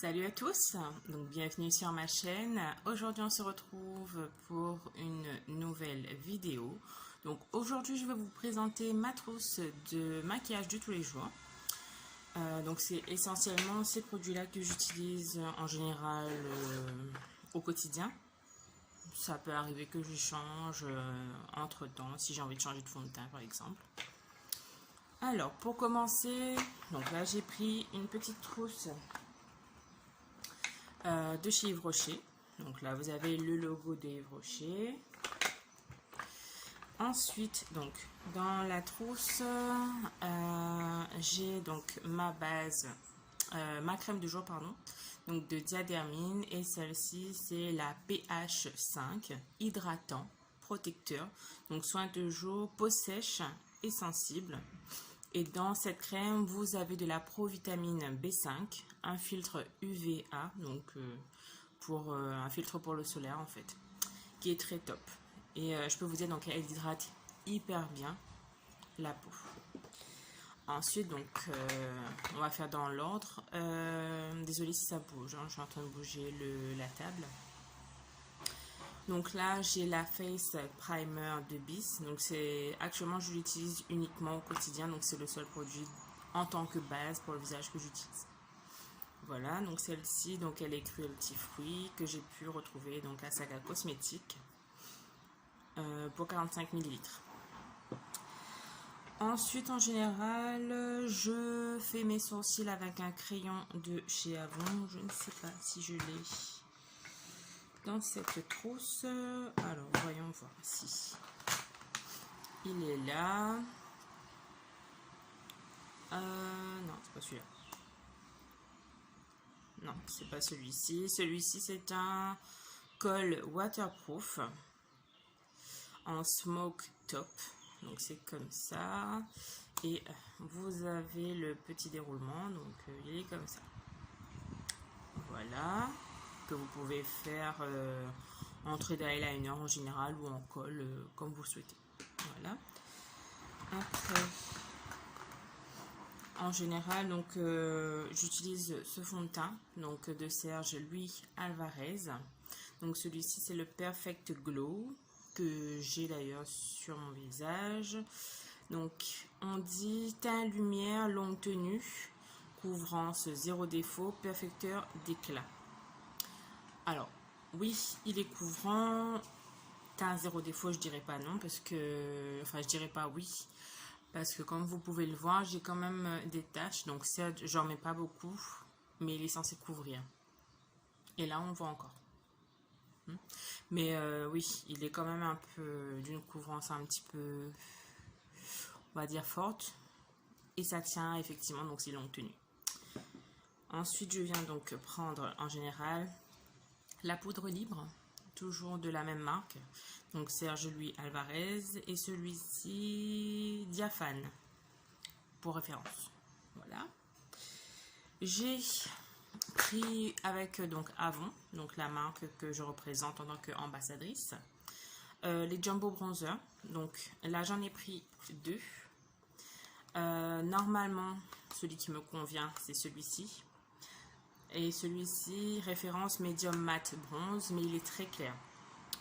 Salut à tous, donc bienvenue sur ma chaîne. Aujourd'hui on se retrouve pour une nouvelle vidéo. Donc aujourd'hui je vais vous présenter ma trousse de maquillage de tous les jours. Donc c'est essentiellement ces produits là que j'utilise en général au quotidien. Ça peut arriver que je change entre temps si j'ai envie de changer de fond de teint par exemple. Alors pour commencer, donc là j'ai pris une petite trousse de chez Yves Rocher. Donc là vous avez le logo de Yves Rocher. Ensuite donc dans la trousse j'ai donc ma base, ma crème de jour pardon, donc de Diadermine, et celle-ci c'est la pH 5 hydratant protecteur, donc soin de jour, peau sèche et sensible. Et dans cette crème, vous avez de la provitamine B5, un filtre UVA, donc pour un filtre pour le solaire en fait, qui est très top. Et je peux vous dire donc elle hydrate hyper bien la peau. Ensuite donc on va faire dans l'ordre. Désolée si ça bouge, hein, je suis en train de bouger la table. Donc là j'ai la Face Primer de Bis, donc c'est actuellement je l'utilise uniquement au quotidien, donc c'est le seul produit en tant que base pour le visage que j'utilise. Voilà, donc celle-ci donc elle est cruelty free, que j'ai pu retrouver donc à Saga Cosmétique pour 45 ml. Ensuite en général je fais mes sourcils avec un crayon de chez Avon, je ne sais pas si je l'ai dans cette trousse. Alors voyons voir si il est là. Non, c'est pas celui-là. Non, c'est pas celui-ci. Celui-ci c'est un col waterproof en smoke top. Donc c'est comme ça. Et vous avez le petit déroulement. Donc il est comme ça. Voilà. Que vous pouvez faire en trait d'eyeliner en général ou en col comme vous souhaitez. Voilà. Après, en général, donc j'utilise ce fond de teint donc de Serge Louis Alvarez. Donc celui-ci c'est le Perfect Glow que j'ai d'ailleurs sur mon visage. Donc on dit teint lumière longue tenue, couvrance zéro défaut, perfecteur d'éclat. Alors oui, il est couvrant, teint zéro défaut je dirais pas non, parce que enfin je dirais pas oui, parce que comme vous pouvez le voir j'ai quand même des taches, donc certes j'en mets pas beaucoup mais il est censé couvrir, et là on voit encore. Mais oui, il est quand même un peu d'une couvrance un petit peu, on va dire, forte, et ça tient effectivement, donc c'est longue tenue. Ensuite je viens donc prendre en général la poudre libre, toujours de la même marque, donc Serge Louis Alvarez, et celui-ci Diaphane pour référence. Voilà. J'ai pris avec donc Avon, donc la marque que je représente en tant qu'ambassadrice, les Jumbo Bronzer. Donc là j'en ai pris deux. Normalement celui qui me convient c'est celui-ci. Et celui-ci, référence médium mat bronze, mais il est très clair.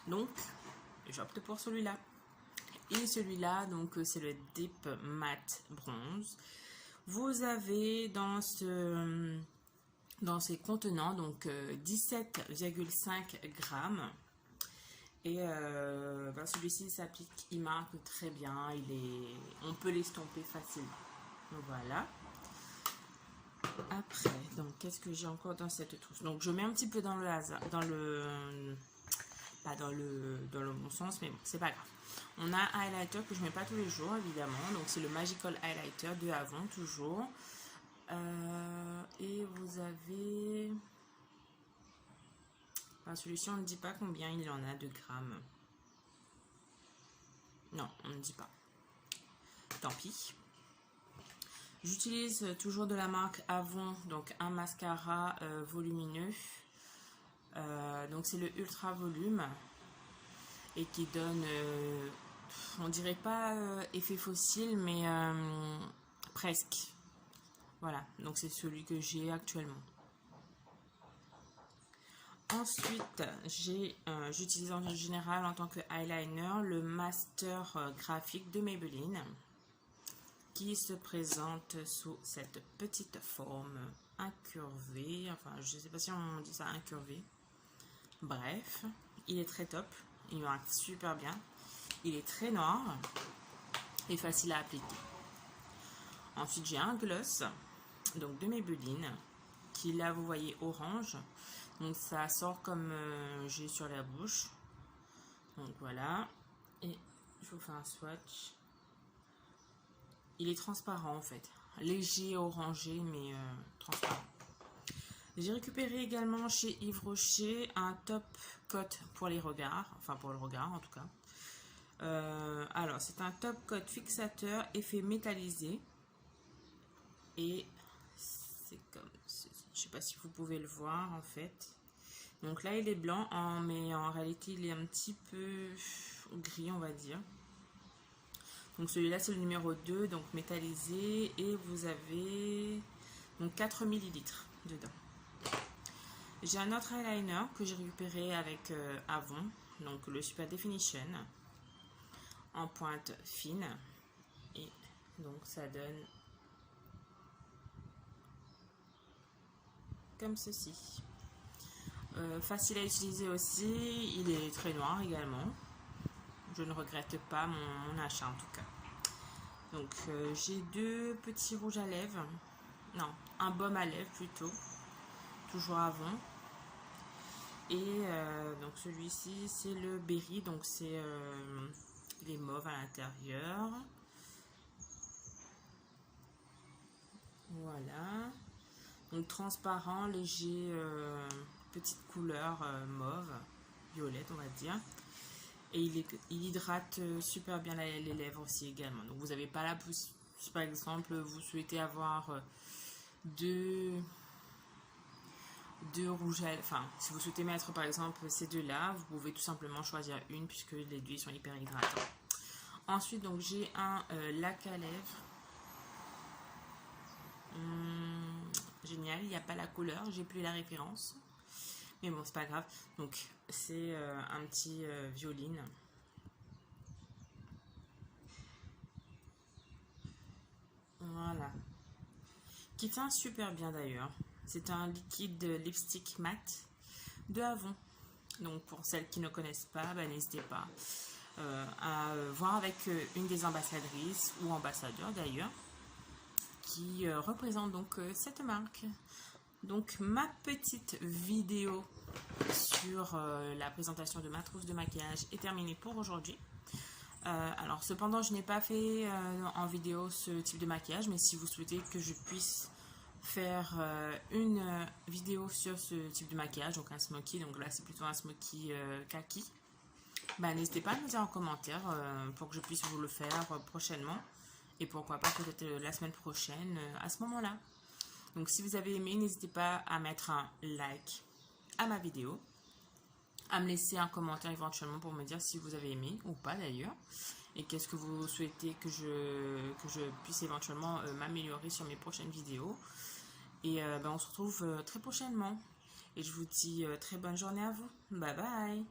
Donc, j'opte pour celui-là. Et celui-là, donc, c'est le Deep Matte Bronze. Vous avez dans ces contenants, donc, 17,5 grammes. Et ben, celui-ci s'applique, il marque très bien. On peut l'estomper facilement. Donc, voilà. Après, donc qu'est-ce que j'ai encore dans cette trousse? Donc je mets un petit peu dans le hasard, pas dans le bon sens, mais bon, c'est pas grave. On a un highlighter que je mets pas tous les jours évidemment, donc c'est le Magical Highlighter de Avon toujours. Et vous avez, enfin, celui-ci on ne dit pas combien il en a de grammes. Non, on ne dit pas. Tant pis. J'utilise toujours de la marque Avon, donc un mascara volumineux. Donc c'est le Ultra Volume et qui donne, on dirait pas effet fossile, mais presque. Voilà, donc c'est celui que j'ai actuellement. Ensuite, j'utilise en général en tant que eyeliner le master graphique de Maybelline qui se présente sous cette petite forme incurvée. Enfin, je ne sais pas si on dit ça incurvé. Bref, il est très top. Il marque super bien. Il est très noir et facile à appliquer. Ensuite, j'ai un gloss donc de Maybelline qui là vous voyez orange. Donc ça sort comme j'ai sur la bouche. Donc voilà. Et je vous fais un swatch. Il est transparent en fait. Léger orangé mais transparent. J'ai récupéré également chez Yves Rocher un top coat pour les regards. Enfin pour le regard en tout cas. Alors c'est un top coat fixateur effet métallisé. Et c'est comme ceci. Je sais pas si vous pouvez le voir en fait. Donc là il est blanc mais en réalité il est un petit peu gris on va dire. Donc celui-là c'est le numéro 2 donc métallisé et vous avez donc 4 ml dedans. J'ai un autre eyeliner que j'ai récupéré avec Avon, donc le Super Definition en pointe fine et donc ça donne comme ceci. Facile à utiliser aussi, il est très noir également. Je ne regrette pas mon achat en tout cas. Donc j'ai deux petits rouges à lèvres, non, un baume à lèvres plutôt, toujours Avon. Et donc celui-ci c'est le berry, donc c'est les mauves à l'intérieur. Voilà. Donc transparent, léger, petite couleur mauve, violette on va dire. Et il hydrate super bien les lèvres aussi également. Donc vous n'avez pas la pousse. Si par exemple vous souhaitez avoir deux rouges à lèvres, enfin si vous souhaitez mettre par exemple ces deux là, vous pouvez tout simplement choisir une puisque les deux sont hyper hydratants. Ensuite donc j'ai un lac à lèvres. Génial, il n'y a pas la couleur, j'ai plus la référence. Mais bon, c'est pas grave. Donc, c'est un petit violine. Voilà. Qui tient super bien d'ailleurs. C'est un liquide lipstick mat de Avon. Donc, pour celles qui ne connaissent pas, bah, n'hésitez pas à voir avec une des ambassadrices ou ambassadeurs d'ailleurs qui représente donc cette marque. Donc ma petite vidéo sur la présentation de ma trousse de maquillage est terminée pour aujourd'hui. Alors cependant je n'ai pas fait en vidéo ce type de maquillage, mais si vous souhaitez que je puisse faire une vidéo sur ce type de maquillage, donc un smoky, donc là c'est plutôt un smoky kaki, bah, n'hésitez pas à me dire en commentaire pour que je puisse vous le faire prochainement et pourquoi pas peut-être la semaine prochaine à ce moment là. Donc si vous avez aimé, n'hésitez pas à mettre un like à ma vidéo, à me laisser un commentaire éventuellement pour me dire si vous avez aimé ou pas d'ailleurs, et qu'est-ce que vous souhaitez que je puisse éventuellement m'améliorer sur mes prochaines vidéos. Et ben, on se retrouve très prochainement, et je vous dis très bonne journée à vous. Bye bye.